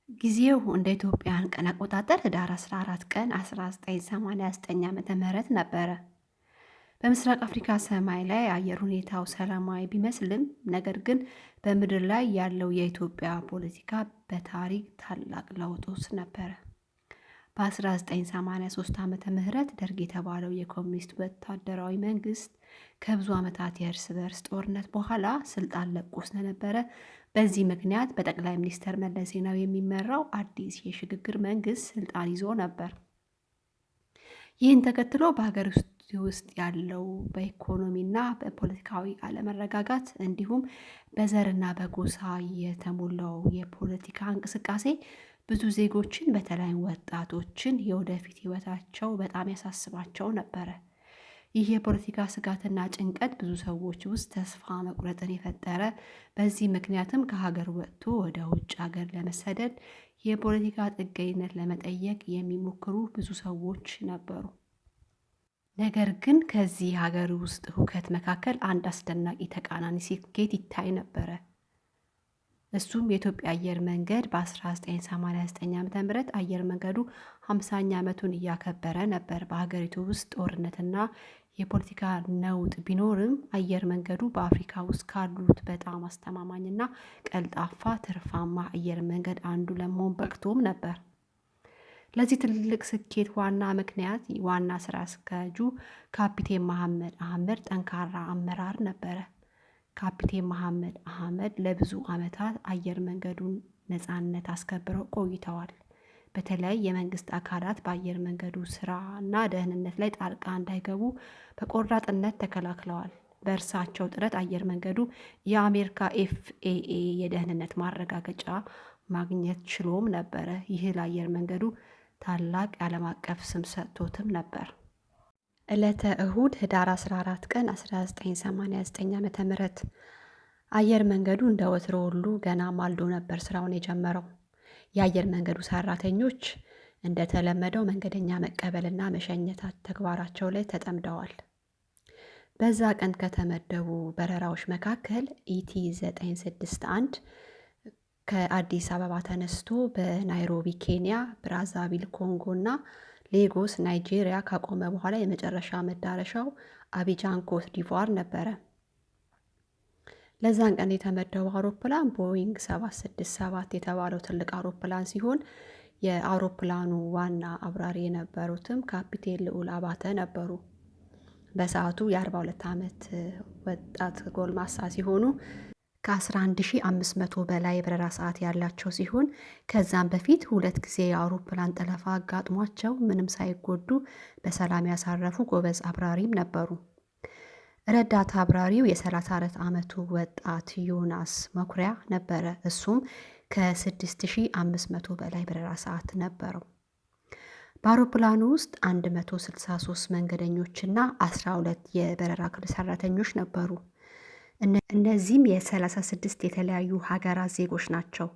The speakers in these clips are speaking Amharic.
ጊዜው እንደ ኢትዮጵያን ቀን አቆጣጠር ህዳር 14 ቀን 1989 ዓ.ም ነበረ። በምስራቅ አፍሪካ ሰማይ ላይ አየር ሁኔታው ሰላማዊ ቢመስልም ነገር ግን በምድር ላይ ያለው የኢትዮጵያ ፖለቲካ በታሪክ ታላቅ ለውጥ ውስጥ ነበረ። በ1983 ዓመተ ምህረት ደርግ የተባለው የኮሚኒስት ወታደራዊ መንግስት ከብዙ ዓመታት የእርስ በርስ ጦርነት በኋላ ስልጣን ለቆ ስለነበረ በዚህ ምክንያት በጠቅላይ ሚኒስትር መለስ ዜናዊ የሚመራው አዲስ የሽግግር መንግስት ስልጣን ይዞ ነበር። ይህን ተከትሎ በሀገር ውስጥ ያለው በኢኮኖሚና በፖለቲካዊ አለመረጋጋት እንዲሁም በዘርና በጎሳ የተሞላው የፖለቲካ እንቅስቃሴ ብዙ ዜጎችን በተለይም ወጣቶችን የወደፊት ህይወታቸው በጣም ያሳስባቸው ነበረ። ይህ የፖለቲካ ስጋትና ጭንቀት ብዙ ሰዎች ውስጥ ተስፋ መቁረጥን የፈጠረ፣ በዚህ ምክንያትም ከሀገር ወጥቶ ወደ ውጭ ሀገር ለመሰደድ የፖለቲካ ጥገኝነት ለመጠየቅ የሚሞክሩ ብዙ ሰዎች ነበሩ። ነገር ግን ከዚህ ሀገር ውስጥ ሁከት መካከል አንድ አስደናቂ ተቃራኒ ስኬት ይታይ ነበረ። እሱም የኢትዮጵያ አየር መንገድ በ1989 ዓ.ም አየር መንገዱ 50ኛ ዓመቱን እያከበረ ነበር። በሀገሪቱ ውስጥ ጦርነትና የፖለቲካ ነውጥ ቢኖርም አየር መንገዱ በአፍሪካ ውስጥ ካሉት በጣም አስተማማኝና ቀልጣፋ ትርፋማ አየር መንገድ አንዱ ለመሆን በቅቶም ነበር። ለዚህ ትልቅ ስኬት ዋና ምክንያት ዋና ስራ አስኪያጁ ካፒቴን መሐመድ አህመድ ጠንካራ አመራር ነበረ። ካፒቴን መሐመድ አህመድ ለብዙ ዓመታት አየር መንገዱን ነፃነት አስከብረው ቆይተዋል። በተለይ የመንግስት አካላት በአየር መንገዱ ስራ እና ደህንነት ላይ ጣልቃ እንዳይገቡ በቆራጥነት ተከላክለዋል። በእርሳቸው ጥረት አየር መንገዱ የአሜሪካ ኤፍኤኤ የደህንነት ማረጋገጫ ማግኘት ችሎም ነበረ። ይህ ለአየር መንገዱ ታላቅ የዓለም አቀፍ ስም ሰጥቶትም ነበር። ዕለተ እሁድ ህዳር 14 ቀን 1989 ዓ.ም አየር መንገዱ እንደ ወትሮ ሁሉ ገና ማልዶ ነበር ስራውን የጀመረው። የአየር መንገዱ ሰራተኞች እንደተለመደው መንገደኛ መቀበልና መሸኘት ተግባራቸው ላይ ተጠምደዋል። በዛ ቀን ከተመደቡ በረራዎች መካከል ኢቲ 961 ከአዲስ አበባ ተነስቶ በናይሮቢ ኬንያ፣ ብራዛቪል ኮንጎ እና ሌጎስ ናይጄሪያ ካቆመ በኋላ የመጨረሻ መዳረሻው አቢጃን ኮት ዲቯር ነበረ። ለዛን ቀን የተመደበው አውሮፕላን ቦይንግ 767 የተባለው ትልቅ አውሮፕላን ሲሆን የአውሮፕላኑ ዋና አብራሪ የነበሩትም ካፒቴን ልዑል አባተ ነበሩ። በሰዓቱ የ42 ዓመት ወጣት ጎልማሳ ሲሆኑ ከ11500 በላይ የበረራ ሰዓት ያላቸው ሲሆን ከዛም በፊት 2 ጊዜ የአውሮፕላን ጠለፋ አጋጥሟቸው ምንም ሳይጎዱ በሰላም ያሳረፉ ጎበዝ አብራሪም ነበሩ። ረዳት አብራሪው የ34 ዓመቱ ወጣት ዮናስ መኩሪያ ነበረ። እሱም ከ6500 በላይ በረራ ሰዓት ነበረው። በአውሮፕላኑ ውስጥ 163 መንገደኞችና 12 የበረራ ክፍል ሰራተኞች ነበሩ። እነዚህም የ36 የተለያዩ ሀገራት ዜጎች ናቸው።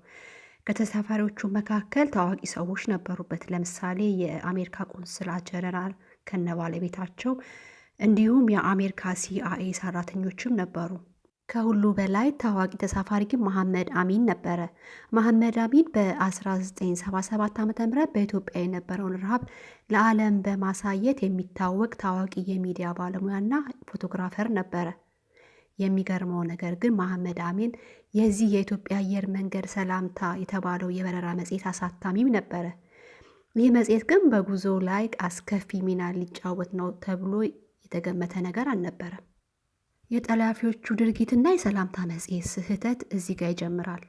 ከተሳፋሪዎቹ መካከል ታዋቂ ሰዎች ነበሩበት። ለምሳሌ የአሜሪካ ቆንስላ ጀነራል ከነባለቤታቸው እንዲሁም የአሜሪካ ሲአይኤ ሰራተኞችም ነበሩ። ከሁሉ በላይ ታዋቂ ተሳፋሪ ግን መሐመድ አሚን ነበረ። መሐመድ አሚን በ1977 ዓ.ም በኢትዮጵያ የነበረውን ረሃብ ለዓለም በማሳየት የሚታወቅ ታዋቂ የሚዲያ ባለሙያና ፎቶግራፈር ነበረ። የሚገርመው ነገር ግን መሐመድ አሚን የዚህ የኢትዮጵያ አየር መንገድ ሰላምታ የተባለው የበረራ መጽሔት አሳታሚም ነበረ። ይህ መጽሔት ግን በጉዞ ላይ አስከፊ ሚና ሊጫወት ነው ተብሎ የተገመተ ነገር አልነበረም። የጠላፊዎቹ ድርጊትና የሰላምታ መጽሔት ስህተት እዚህ ጋር ይጀምራል።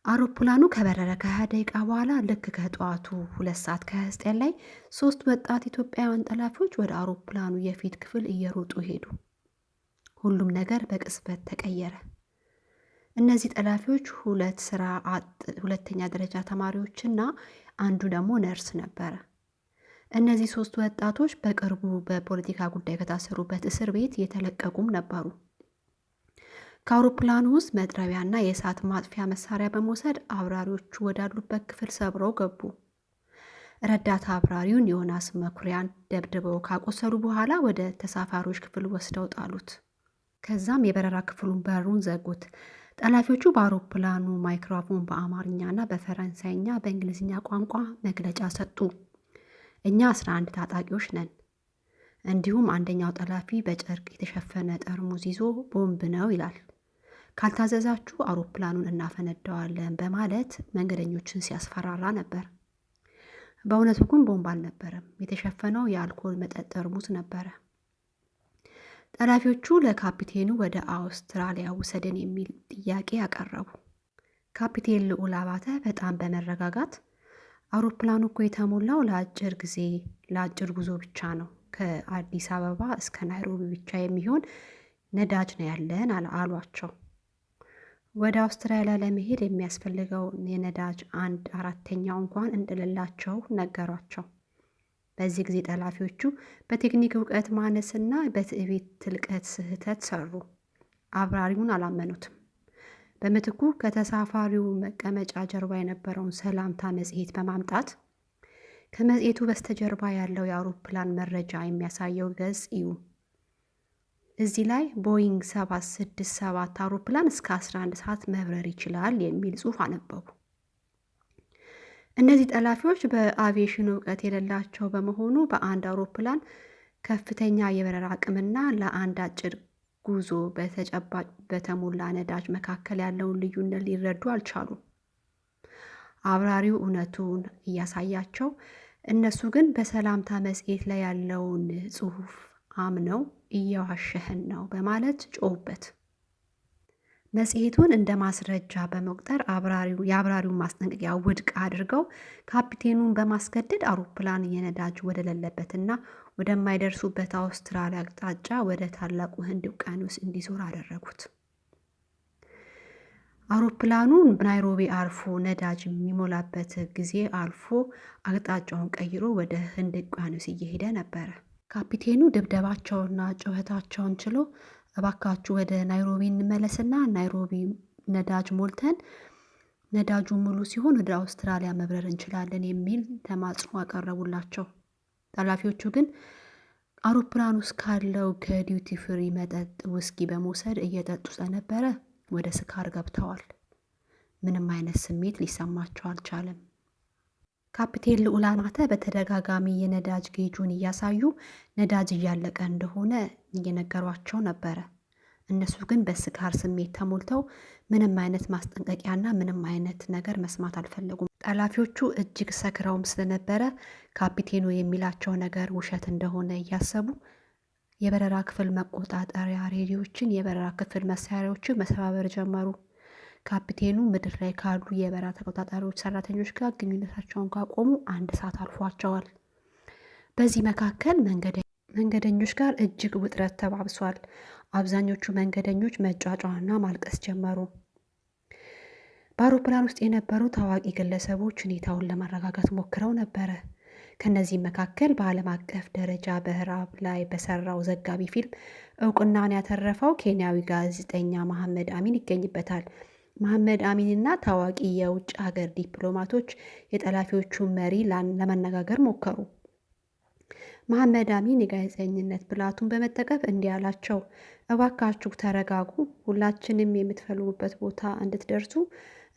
አውሮፕላኑ ከበረረ ከ20 ደቂቃ በኋላ ልክ ከጠዋቱ 2 ሰዓት ከ29 ላይ 3 ወጣት ኢትዮጵያውያን ጠላፊዎች ወደ አውሮፕላኑ የፊት ክፍል እየሮጡ ሄዱ። ሁሉም ነገር በቅጽበት ተቀየረ። እነዚህ ጠላፊዎች 2 ስራ አጥ ሁለተኛ ደረጃ ተማሪዎችና አንዱ ደግሞ ነርስ ነበረ። እነዚህ 3 ወጣቶች በቅርቡ በፖለቲካ ጉዳይ ከታሰሩበት እስር ቤት የተለቀቁም ነበሩ። ከአውሮፕላኑ ውስጥ መጥረቢያና የእሳት ማጥፊያ መሳሪያ በመውሰድ አብራሪዎቹ ወዳሉበት ክፍል ሰብረው ገቡ። ረዳት አብራሪውን ዮናስ መኩሪያን ደብድበው ካቆሰሉ በኋላ ወደ ተሳፋሪዎች ክፍል ወስደው ጣሉት። ከዛም የበረራ ክፍሉን በሩን ዘጉት። ጠላፊዎቹ በአውሮፕላኑ ማይክሮፎን በአማርኛና በፈረንሳይኛ በእንግሊዝኛ ቋንቋ መግለጫ ሰጡ። እኛ 11 ታጣቂዎች ነን። እንዲሁም አንደኛው ጠላፊ በጨርቅ የተሸፈነ ጠርሙስ ይዞ ቦምብ ነው ይላል። ካልታዘዛችሁ አውሮፕላኑን እናፈነዳዋለን በማለት መንገደኞችን ሲያስፈራራ ነበር። በእውነቱ ግን ቦምብ አልነበረም። የተሸፈነው የአልኮል መጠጥ ጠርሙስ ነበረ። ጠላፊዎቹ ለካፒቴኑ ወደ አውስትራሊያ ውሰደን የሚል ጥያቄ ያቀረቡ። ካፒቴን ልዑል አባተ በጣም በመረጋጋት አውሮፕላኑ እኮ የተሞላው ለአጭር ጉዞ ብቻ ነው፣ ከአዲስ አበባ እስከ ናይሮቢ ብቻ የሚሆን ነዳጅ ነው ያለን አሏቸው። ወደ አውስትራሊያ ለመሄድ የሚያስፈልገው የነዳጅ 1/4 እንኳን እንደሌላቸው ነገሯቸው። በዚህ ጊዜ ጠላፊዎቹ በቴክኒክ እውቀት ማነስና በትዕቢት ትልቀት ስህተት ሰሩ። አብራሪውን አላመኑትም። በምትኩ ከተሳፋሪው መቀመጫ ጀርባ የነበረውን ሰላምታ መጽሔት በማምጣት ከመጽሔቱ በስተጀርባ ያለው የአውሮፕላን መረጃ የሚያሳየው ገጽ እዩ። እዚህ ላይ ቦይንግ 767 አውሮፕላን እስከ 11 ሰዓት መብረር ይችላል የሚል ጽሑፍ አነበቡ። እነዚህ ጠላፊዎች በአቪዬሽን እውቀት የሌላቸው በመሆኑ በአንድ አውሮፕላን ከፍተኛ የበረራ አቅምና ለአንድ አጭር ጉዞ በተጨባጭ በተሞላ ነዳጅ መካከል ያለውን ልዩነት ሊረዱ አልቻሉም። አብራሪው እውነቱን እያሳያቸው፣ እነሱ ግን በሰላምታ መጽሔት ላይ ያለውን ጽሑፍ አምነው እየዋሸህን ነው በማለት ጮሁበት። መጽሔቱን እንደ ማስረጃ በመቁጠር የአብራሪውን ማስጠንቀቂያ ውድቅ አድርገው ካፒቴኑን በማስገደድ አውሮፕላን የነዳጅ ወደሌለበትና ወደማይደርሱበት አውስትራሊያ አቅጣጫ ወደ ታላቁ ህንድ ውቅያኖስ እንዲዞር አደረጉት። አውሮፕላኑ ናይሮቢ አርፎ ነዳጅ የሚሞላበት ጊዜ አልፎ አቅጣጫውን ቀይሮ ወደ ህንድ ውቅያኖስ እየሄደ ነበረ። ካፒቴኑ ድብደባቸውና ጩኸታቸውን ችሎ እባካችሁ ወደ ናይሮቢ እንመለስና ናይሮቢ ነዳጅ ሞልተን ነዳጁ ሙሉ ሲሆን ወደ አውስትራሊያ መብረር እንችላለን የሚል ተማጽኖ አቀረቡላቸው። ጠላፊዎቹ ግን አውሮፕላን ውስጥ ካለው ከዲዩቲ ፍሪ መጠጥ ውስኪ በመውሰድ እየጠጡ ስለነበረ ወደ ስካር ገብተዋል። ምንም አይነት ስሜት ሊሰማቸው አልቻለም። ካፒቴን ልዑል አባተ በተደጋጋሚ የነዳጅ ጌጁን እያሳዩ ነዳጅ እያለቀ እንደሆነ እየነገሯቸው ነበረ። እነሱ ግን በስካር ስሜት ተሞልተው ምንም አይነት ማስጠንቀቂያና ምንም አይነት ነገር መስማት አልፈለጉም። ጠላፊዎቹ እጅግ ሰክረውም ስለነበረ ካፒቴኑ የሚላቸው ነገር ውሸት እንደሆነ እያሰቡ የበረራ ክፍል መቆጣጠሪያ ሬዲዮችን፣ የበረራ ክፍል መሳሪያዎችን መሰባበር ጀመሩ። ካፒቴኑ ምድር ላይ ካሉ የበረራ ተቆጣጣሪዎች ሰራተኞች ጋር ግንኙነታቸውን ካቆሙ 1 ሰዓት አልፏቸዋል። በዚህ መካከል መንገደኞች ጋር እጅግ ውጥረት ተባብሷል። አብዛኞቹ መንገደኞች መጫጫና ማልቀስ ጀመሩ። በአውሮፕላን ውስጥ የነበሩ ታዋቂ ግለሰቦች ሁኔታውን ለማረጋጋት ሞክረው ነበረ። ከነዚህም መካከል በዓለም አቀፍ ደረጃ በምዕራብ ላይ በሰራው ዘጋቢ ፊልም እውቅናን ያተረፈው ኬንያዊ ጋዜጠኛ መሐመድ አሚን ይገኝበታል። መሐመድ አሚንና ታዋቂ የውጭ ሀገር ዲፕሎማቶች የጠላፊዎቹን መሪ ለመነጋገር ሞከሩ። መሐመድ አሚን የጋዜጠኝነት ብልሃቱን በመጠቀም እንዲህ አላቸው፣ እባካችሁ ተረጋጉ፣ ሁላችንም የምትፈልጉበት ቦታ እንድትደርሱ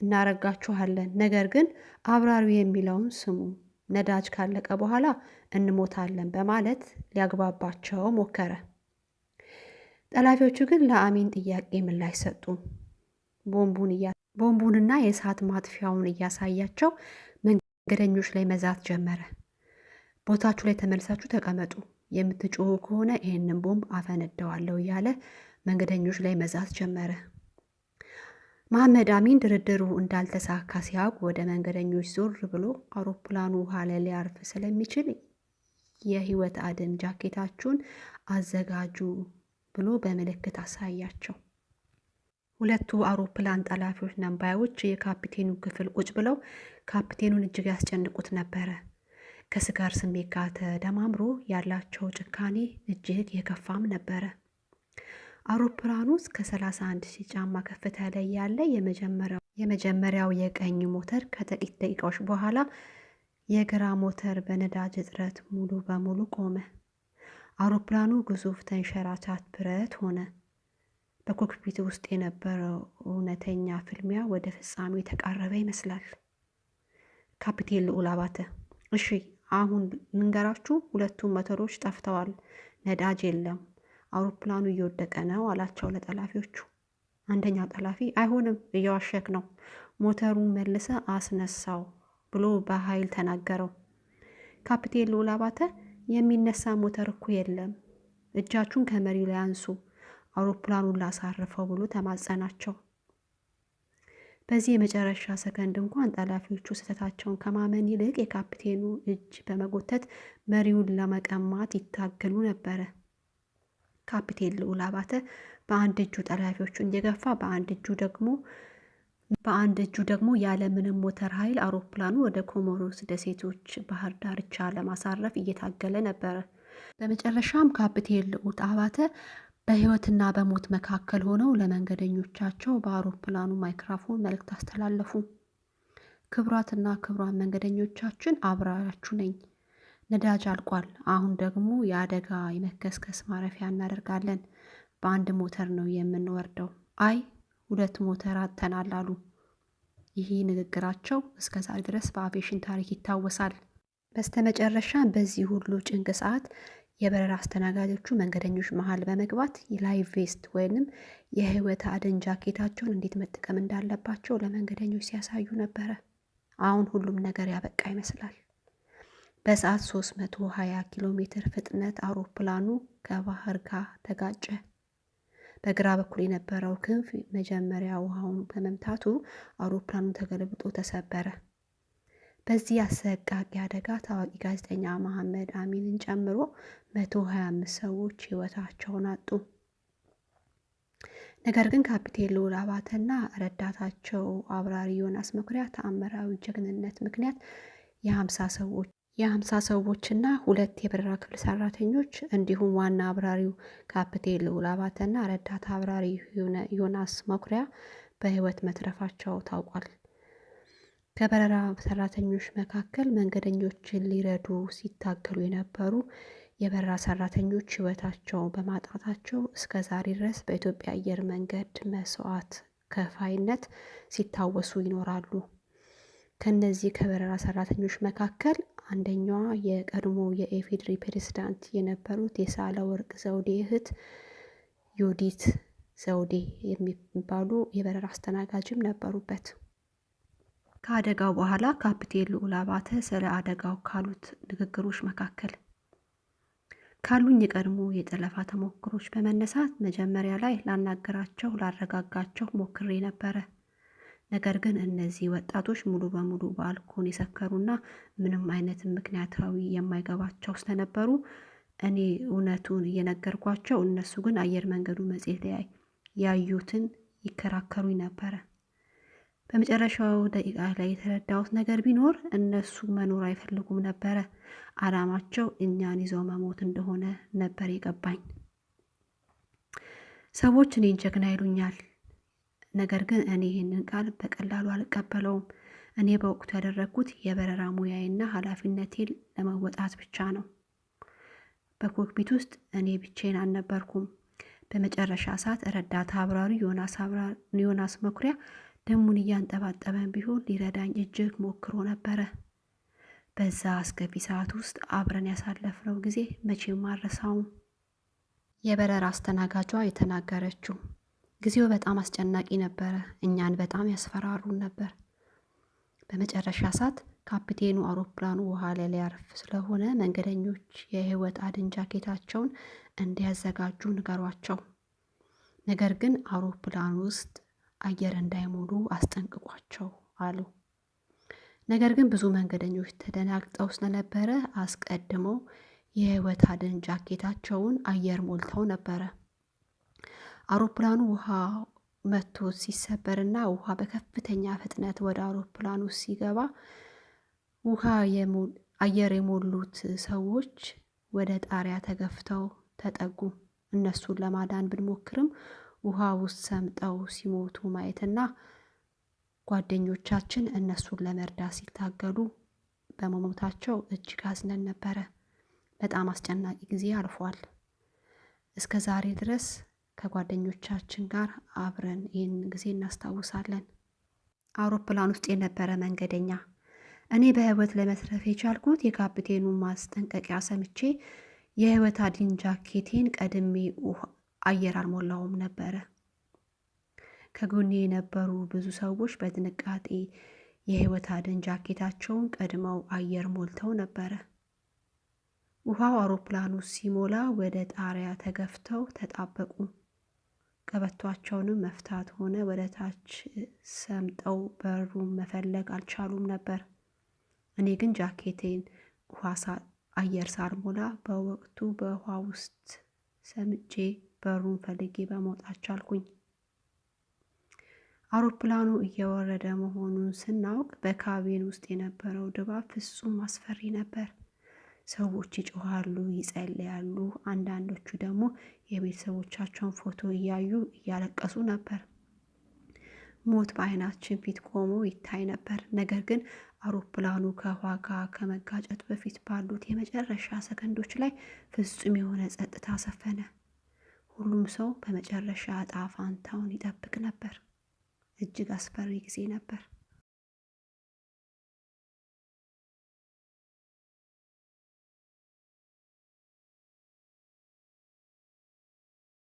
እናረጋችኋለን። ነገር ግን አብራሪው የሚለውን ስሙ፣ ነዳጅ ካለቀ በኋላ እንሞታለን በማለት ሊያግባባቸው ሞከረ። ጠላፊዎቹ ግን ለአሚን ጥያቄ ምላሽ ሰጡ። ቦምቡንና የእሳት ማጥፊያውን እያሳያቸው መንገደኞች ላይ መዛት ጀመረ። ቦታችሁ ላይ ተመልሳችሁ ተቀመጡ፣ የምትጮሁ ከሆነ ይህንን ቦምብ አፈነደዋለሁ እያለ መንገደኞች ላይ መዛት ጀመረ። መሐመድ አሚን ድርድሩ እንዳልተሳካ ሲያውቅ ወደ መንገደኞች ዞር ብሎ አውሮፕላኑ ውሃ ላይ ሊያርፍ ስለሚችል የህይወት አድን ጃኬታችሁን አዘጋጁ ብሎ በምልክት አሳያቸው። ሁለቱ አውሮፕላን ጠላፊዎች ነንባዮች የካፒቴኑ ክፍል ቁጭ ብለው ካፒቴኑን እጅግ ያስጨንቁት ነበረ። ከስካር ስሜት ጋር ተደማምሮ ያላቸው ጭካኔ እጅግ የከፋም ነበረ። አውሮፕላኑ እስከ 31,000 ጫማ ከፍታ ላይ ያለ የመጀመሪያው የቀኝ ሞተር ከጥቂት ደቂቃዎች በኋላ የግራ ሞተር በነዳጅ እጥረት ሙሉ በሙሉ ቆመ። አውሮፕላኑ ግዙፍ ተንሸራታች ብረት ሆነ። በኮክፒት ውስጥ የነበረው እውነተኛ ፍልሚያ ወደ ፍጻሜው የተቃረበ ይመስላል። ካፒቴን ልዑል አባተ፣ እሺ አሁን ልንገራችሁ፣ ሁለቱም ሞተሮች ጠፍተዋል፣ ነዳጅ የለም፣ አውሮፕላኑ እየወደቀ ነው አላቸው ለጠላፊዎቹ። አንደኛው ጠላፊ አይሆንም፣ እየዋሸክ ነው፣ ሞተሩን መልሰ አስነሳው ብሎ በኃይል ተናገረው። ካፒቴን ልዑል አባተ፣ የሚነሳ ሞተር እኮ የለም፣ እጃችሁን ከመሪው ላይ አንሱ፣ አውሮፕላኑን ላሳርፈው ብሎ ተማጸናቸው። በዚህ የመጨረሻ ሰከንድ እንኳን ጠላፊዎቹ ስህተታቸውን ከማመን ይልቅ የካፒቴኑ እጅ በመጎተት መሪውን ለመቀማት ይታገሉ ነበረ። ካፒቴን ልዑል አባተ በአንድ እጁ ጠላፊዎቹን እየገፋ በአንድ እጁ ደግሞ ያለምንም ሞተር ኃይል አውሮፕላኑ ወደ ኮሞሮስ ደሴቶች ባህር ዳርቻ ለማሳረፍ እየታገለ ነበረ። በመጨረሻም ካፒቴን ልዑል አባተ በህይወትና በሞት መካከል ሆነው ለመንገደኞቻቸው በአውሮፕላኑ ማይክሮፎን መልእክት አስተላለፉ። ክቡራትና ክቡራን መንገደኞቻችን፣ አብራራችሁ ነኝ። ነዳጅ አልቋል። አሁን ደግሞ የአደጋ የመከስከስ ማረፊያ እናደርጋለን። በአንድ ሞተር ነው የምንወርደው። አይ 2 ሞተር አጥተናል አሉ። ይህ ንግግራቸው እስከዛሬ ድረስ በአቪዬሽን ታሪክ ይታወሳል። በስተመጨረሻ በዚህ ሁሉ ጭንቅ ሰዓት የበረራ አስተናጋጆቹ መንገደኞች መሀል በመግባት የላይፍ ቬስት ወይንም የህይወት አድን ጃኬታቸውን እንዴት መጠቀም እንዳለባቸው ለመንገደኞች ሲያሳዩ ነበረ። አሁን ሁሉም ነገር ያበቃ ይመስላል። በሰዓት 320 ኪሎ ሜትር ፍጥነት አውሮፕላኑ ከባህር ጋር ተጋጨ። በግራ በኩል የነበረው ክንፍ መጀመሪያ ውሃውን በመምታቱ አውሮፕላኑ ተገልብጦ ተሰበረ። በዚህ አሰቃቂ አደጋ ታዋቂ ጋዜጠኛ መሐመድ አሚንን ጨምሮ 125 ሰዎች ህይወታቸውን አጡ። ነገር ግን ካፒቴን ልዑል አባተና ረዳታቸው አብራሪ ዮናስ መኩሪያ ተአምራዊ ጀግንነት ምክንያት የ50 ሰዎችና 2 የበረራ ክፍል ሰራተኞች እንዲሁም ዋና አብራሪው ካፒቴን ልዑል አባተና ረዳት አብራሪ ዮናስ መኩሪያ በህይወት መትረፋቸው ታውቋል። ከበረራ ሰራተኞች መካከል መንገደኞችን ሊረዱ ሲታገሉ የነበሩ የበረራ ሰራተኞች ህይወታቸው በማጣታቸው እስከ ዛሬ ድረስ በኢትዮጵያ አየር መንገድ መስዋዕት ከፋይነት ሲታወሱ ይኖራሉ። ከነዚህ ከበረራ ሰራተኞች መካከል አንደኛዋ የቀድሞ የኢፌዴሪ ፕሬዝዳንት የነበሩት የሳህለወርቅ ዘውዴ እህት ዮዲት ዘውዴ የሚባሉ የበረራ አስተናጋጅም ነበሩበት። ከአደጋው በኋላ ካፒቴን ልዑል አባተ ስለ አደጋው ካሉት ንግግሮች መካከል ካሉኝ የቀድሞ የጠለፋ ተሞክሮች በመነሳት መጀመሪያ ላይ ላናገራቸው ላረጋጋቸው ሞክሬ ነበረ። ነገር ግን እነዚህ ወጣቶች ሙሉ በሙሉ በአልኮል የሰከሩና ምንም አይነት ምክንያታዊ የማይገባቸው ስለነበሩ እኔ እውነቱን እየነገርኳቸው፣ እነሱ ግን አየር መንገዱ መጽሔት ላይ ያዩትን ይከራከሩኝ ነበረ። በመጨረሻው ደቂቃ ላይ የተረዳሁት ነገር ቢኖር እነሱ መኖር አይፈልጉም ነበረ። አላማቸው እኛን ይዘው መሞት እንደሆነ ነበር የገባኝ። ሰዎች እኔን ጀግና ይሉኛል። ነገር ግን እኔ ይህንን ቃል በቀላሉ አልቀበለውም። እኔ በወቅቱ ያደረግኩት የበረራ ሙያዬና ኃላፊነቴን ለመወጣት ብቻ ነው። በኮክፒት ውስጥ እኔ ብቻዬን አልነበርኩም። በመጨረሻ ሰዓት ረዳት አብራሪ ዮናስ መኩሪያ ደሙን እያንጠባጠበን ቢሆን ሊረዳኝ እጅግ ሞክሮ ነበረ። በዛ አስከፊ ሰዓት ውስጥ አብረን ያሳለፍነው ጊዜ መቼም አልረሳውም። የበረራ አስተናጋጇ የተናገረችው ጊዜው በጣም አስጨናቂ ነበረ። እኛን በጣም ያስፈራሩን ነበር። በመጨረሻ ሰዓት ካፒቴኑ አውሮፕላኑ ውሃ ላይ ሊያርፍ ስለሆነ መንገደኞች የህይወት አድን ጃኬታቸውን እንዲያዘጋጁ ንገሯቸው። ነገር ግን አውሮፕላኑ ውስጥ አየር እንዳይሞሉ አስጠንቅቋቸው አሉ። ነገር ግን ብዙ መንገደኞች ተደናግጠው ስለነበረ አስቀድመው የህይወት አድን ጃኬታቸውን አየር ሞልተው ነበረ። አውሮፕላኑ ውሃ መቶ ሲሰበርና ውሃ በከፍተኛ ፍጥነት ወደ አውሮፕላኑ ሲገባ አየር የሞሉት ሰዎች ወደ ጣሪያ ተገፍተው ተጠጉ። እነሱን ለማዳን ብንሞክርም ውሃ ውስጥ ሰምጠው ሲሞቱ ማየትና ጓደኞቻችን እነሱን ለመርዳት ሲታገሉ በመሞታቸው እጅግ አዝነን ነበረ። በጣም አስጨናቂ ጊዜ አልፏል። እስከ ዛሬ ድረስ ከጓደኞቻችን ጋር አብረን ይህን ጊዜ እናስታውሳለን። አውሮፕላን ውስጥ የነበረ መንገደኛ እኔ በህይወት ለመትረፍ የቻልኩት የካፕቴኑን ማስጠንቀቂያ ሰምቼ የህይወት አድን ጃኬቴን ቀድሜ አየር አልሞላውም ነበረ። ከጎኔ የነበሩ ብዙ ሰዎች በጥንቃቄ የህይወት አድን ጃኬታቸውን ቀድመው አየር ሞልተው ነበረ። ውሃው አውሮፕላኑ ሲሞላ ወደ ጣሪያ ተገፍተው ተጣበቁ። ቀበቷቸውንም መፍታት ሆነ ወደ ታች ሰምጠው በሩን መፈለግ አልቻሉም ነበር። እኔ ግን ጃኬቴን አየር ሳልሞላ በወቅቱ በውሃ ውስጥ ሰምጬ በሩን ፈልጌ በመውጣት ቻልኩኝ። አውሮፕላኑ እየወረደ መሆኑን ስናውቅ በካቢን ውስጥ የነበረው ድባብ ፍጹም አስፈሪ ነበር። ሰዎች ይጮሃሉ፣ ይጸልያሉ፣ አንዳንዶቹ ደግሞ የቤተሰቦቻቸውን ፎቶ እያዩ እያለቀሱ ነበር። ሞት በዓይናችን ፊት ቆሞ ይታይ ነበር። ነገር ግን አውሮፕላኑ ከውሃ ጋር ከመጋጨቱ በፊት ባሉት የመጨረሻ ሰከንዶች ላይ ፍጹም የሆነ ጸጥታ ሰፈነ። ሁሉም ሰው በመጨረሻ ዕጣ ፋንታውን ይጠብቅ ነበር። እጅግ አስፈሪ ጊዜ ነበር።